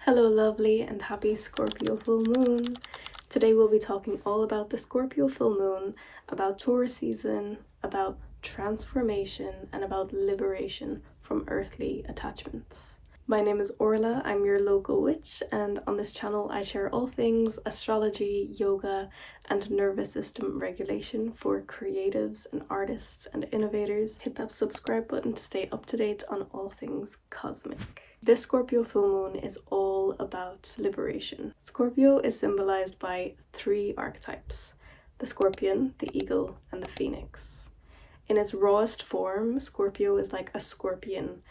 Hello lovely and happy Scorpio full moon. Today we'll be talking all about the Scorpio full moon, about Taurus season, about transformation, and about liberation from earthly attachments. My name is Orla, I'm your local witch, and on this channel I share all things astrology, yoga, and nervous system regulation for creatives and artists and innovators. Hit that subscribe button to stay up to date on all things cosmic. This Scorpio full moon is all about liberation. Scorpio is symbolized by three archetypes: the scorpion, the eagle, and the phoenix. In its rawest form, Scorpio is like a scorpion,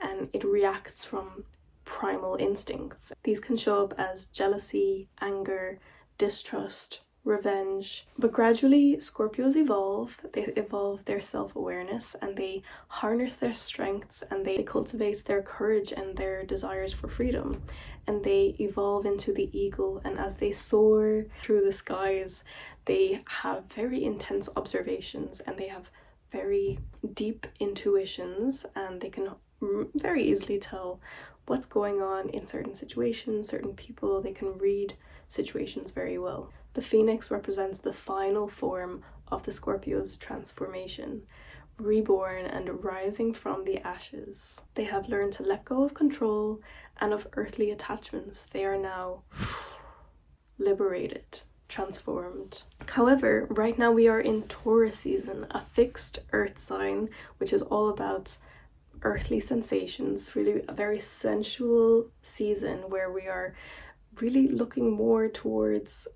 and it reacts from primal instincts. These can show up as jealousy, anger, distrust, revenge. But gradually, Scorpios evolve. They evolve their self-awareness and they harness their strengths and they cultivate their courage and their desires for freedom. And they evolve into the eagle, and as they soar through the skies, they have very intense observations and they have very deep intuitions, and they can very easily tell what's going on in certain situations, certain people. They can read situations very well. The phoenix represents the final form of the Scorpio's transformation, reborn and rising from the ashes. They have learned to let go of control and of earthly attachments. They are now liberated, transformed. However, right now we are in Taurus season, a fixed earth sign, which is all about earthly sensations, really a very sensual season where we are really looking more towards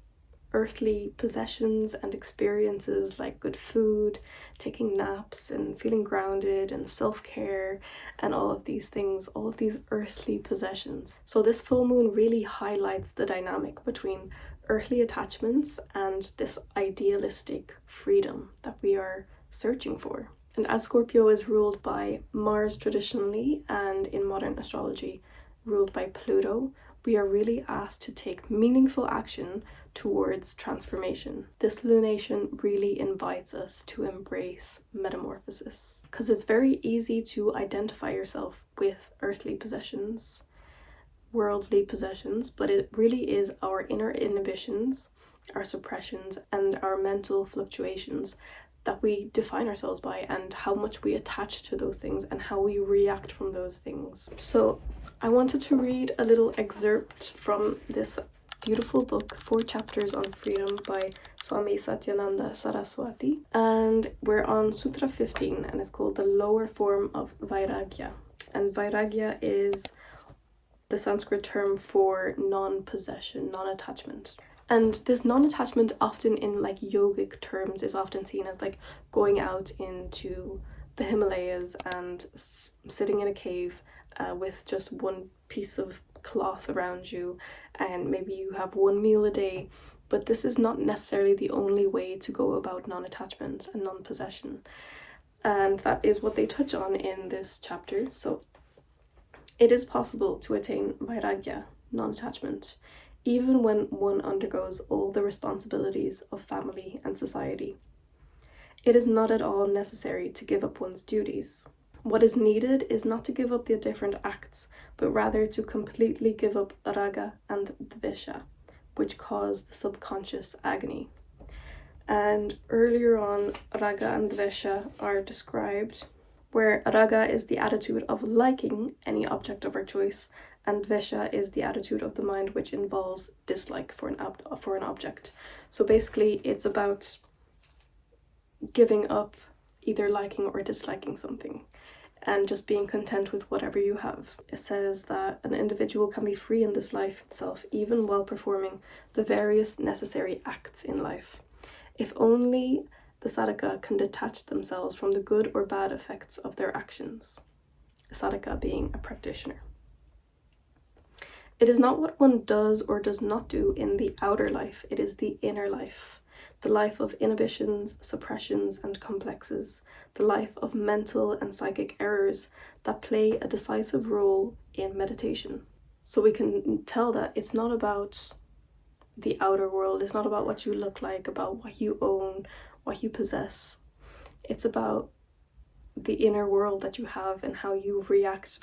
earthly possessions and experiences like good food, taking naps, and feeling grounded, and self-care, and all of these things, all of these earthly possessions. So this full moon really highlights the dynamic between earthly attachments and this idealistic freedom that we are searching for. And as Scorpio is ruled by Mars traditionally, and in modern astrology ruled by Pluto, we are really asked to take meaningful action towards transformation. This lunation really invites us to embrace metamorphosis, because it's very easy to identify yourself with earthly possessions, worldly possessions, but it really is our inner inhibitions, our suppressions, and our mental fluctuations that we define ourselves by, and how much we attach to those things and how we react from those things. So I wanted to read a little excerpt from this beautiful book, 4 Chapters on Freedom by Swami Satyananda Saraswati, and we're on Sutra 15, and it's called the lower form of Vairagya. And Vairagya is the Sanskrit term for non-possession, non-attachment. And this non-attachment, often in like yogic terms, is often seen as like going out into the Himalayas and sitting in a cave with just one piece of cloth around you, and maybe you have one meal a day. But this is not necessarily the only way to go about non-attachment and non-possession. And that is what they touch on in this chapter. So it is possible to attain Vairagya, non-attachment, even when one undergoes all the responsibilities of family and society. It is not at all necessary to give up one's duties. What is needed is not to give up the different acts, but rather to completely give up raga and dvesha, which cause the subconscious agony. And earlier on, raga and dvesha are described, where raga is the attitude of liking any object of our choice, and dvesha is the attitude of the mind which involves dislike for an object. So basically it's about giving up either liking or disliking something and just being content with whatever you have. It says that an individual can be free in this life itself, even while performing the various necessary acts in life, if only the sadhaka can detach themselves from the good or bad effects of their actions. A sadhaka being a practitioner. It is not what one does or does not do in the outer life, it is the inner life, the life of inhibitions, suppressions, and complexes, the life of mental and psychic errors that play a decisive role in meditation. So we can tell that it's not about the outer world, it's not about what you look like, about what you own, what you possess. It's about the inner world that you have and how you react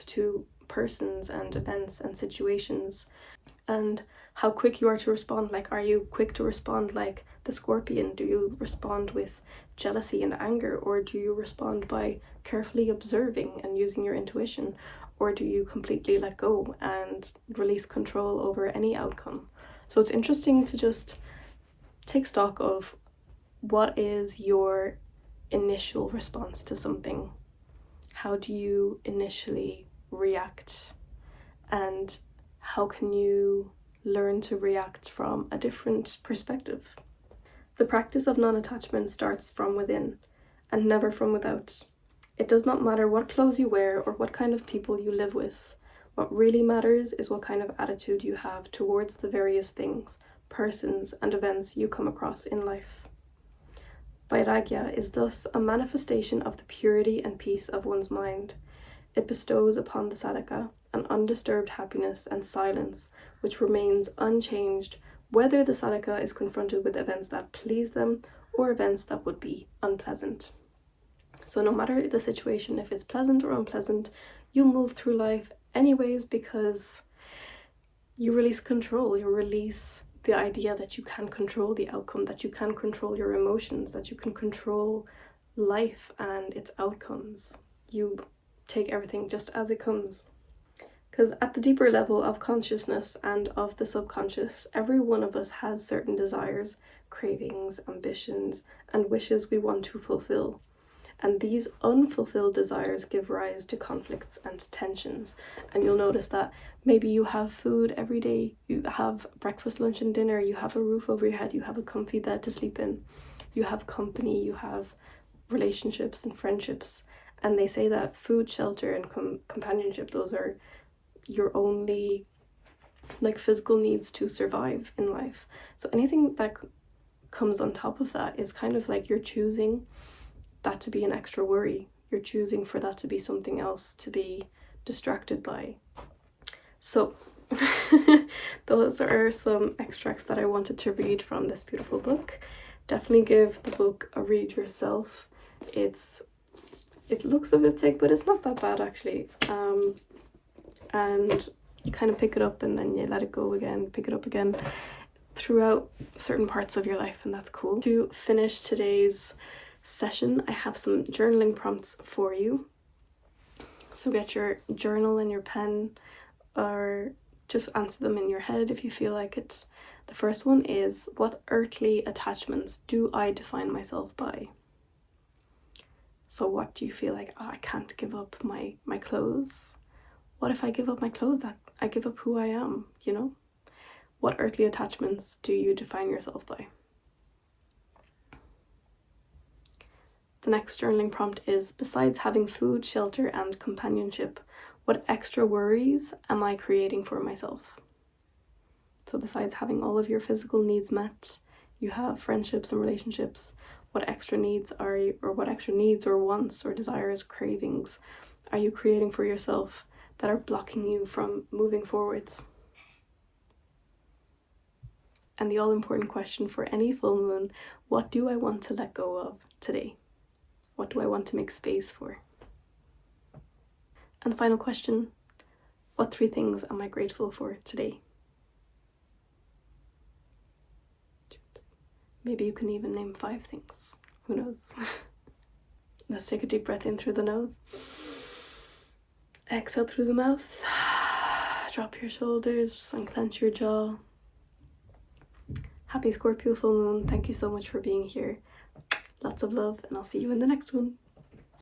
to persons and events and situations, and how quick you are to respond. Like, are you quick to respond like the Scorpion? Do you respond with jealousy and anger, or do you respond by carefully observing and using your intuition, or do you completely let go and release control over any outcome? So it's interesting to just take stock of what is your initial response to something. How do you initially react, and how can you learn to react from a different perspective? The practice of non-attachment starts from within and never from without. It does not matter what clothes you wear or what kind of people you live with. What really matters is what kind of attitude you have towards the various things, persons, and events you come across in life. Vairagya is thus a manifestation of the purity and peace of one's mind. It bestows upon the sadhaka an undisturbed happiness and silence which remains unchanged whether the sadhaka is confronted with events that please them or events that would be unpleasant. So no matter the situation, if it's pleasant or unpleasant, you move through life anyways, because you release control, you release the idea that you can control the outcome, that you can control your emotions, that you can control life and its outcomes. You take everything just as it comes. Because at the deeper level of consciousness and of the subconscious, every one of us has certain desires, cravings, ambitions, and wishes we want to fulfill. And these unfulfilled desires give rise to conflicts and tensions. And you'll notice that maybe you have food every day, you have breakfast, lunch, and dinner, you have a roof over your head, you have a comfy bed to sleep in, you have company, you have relationships and friendships. And they say that food, shelter, and companionship, those are your only like physical needs to survive in life. So anything that comes on top of that is kind of like you're choosing that to be an extra worry. You're choosing for that to be something else to be distracted by. So those are some extracts that I wanted to read from this beautiful book. Definitely give the book a read yourself. It looks a bit thick, but it's not that bad actually. And you kind of pick it up and then you let it go again, pick it up again throughout certain parts of your life, and that's cool. To finish today's session, I have some journaling prompts for you. So get your journal and your pen, or just answer them in your head if you feel like it. The first one is, what earthly attachments do I define myself by? So what do you feel like, oh, I can't give up my clothes? What if I give up my clothes? I give up who I am, you know? What earthly attachments do you define yourself by? The next journaling prompt is, besides having food, shelter, and companionship, what extra worries am I creating for myself? So besides having all of your physical needs met, you have friendships and relationships. What extra needs are you, or what extra needs or wants or desires, cravings are you creating for yourself that are blocking you from moving forwards? And the all-important question for any full moon, what do I want to let go of today? What do I want to make space for? And the final question, what 3 things am I grateful for today? Maybe you can even name 5 things. Who knows? Let's take a deep breath in through the nose. Exhale through the mouth. Drop your shoulders, unclench your jaw. Happy Scorpio full moon. Thank you so much for being here. Lots of love, and I'll see you in the next one.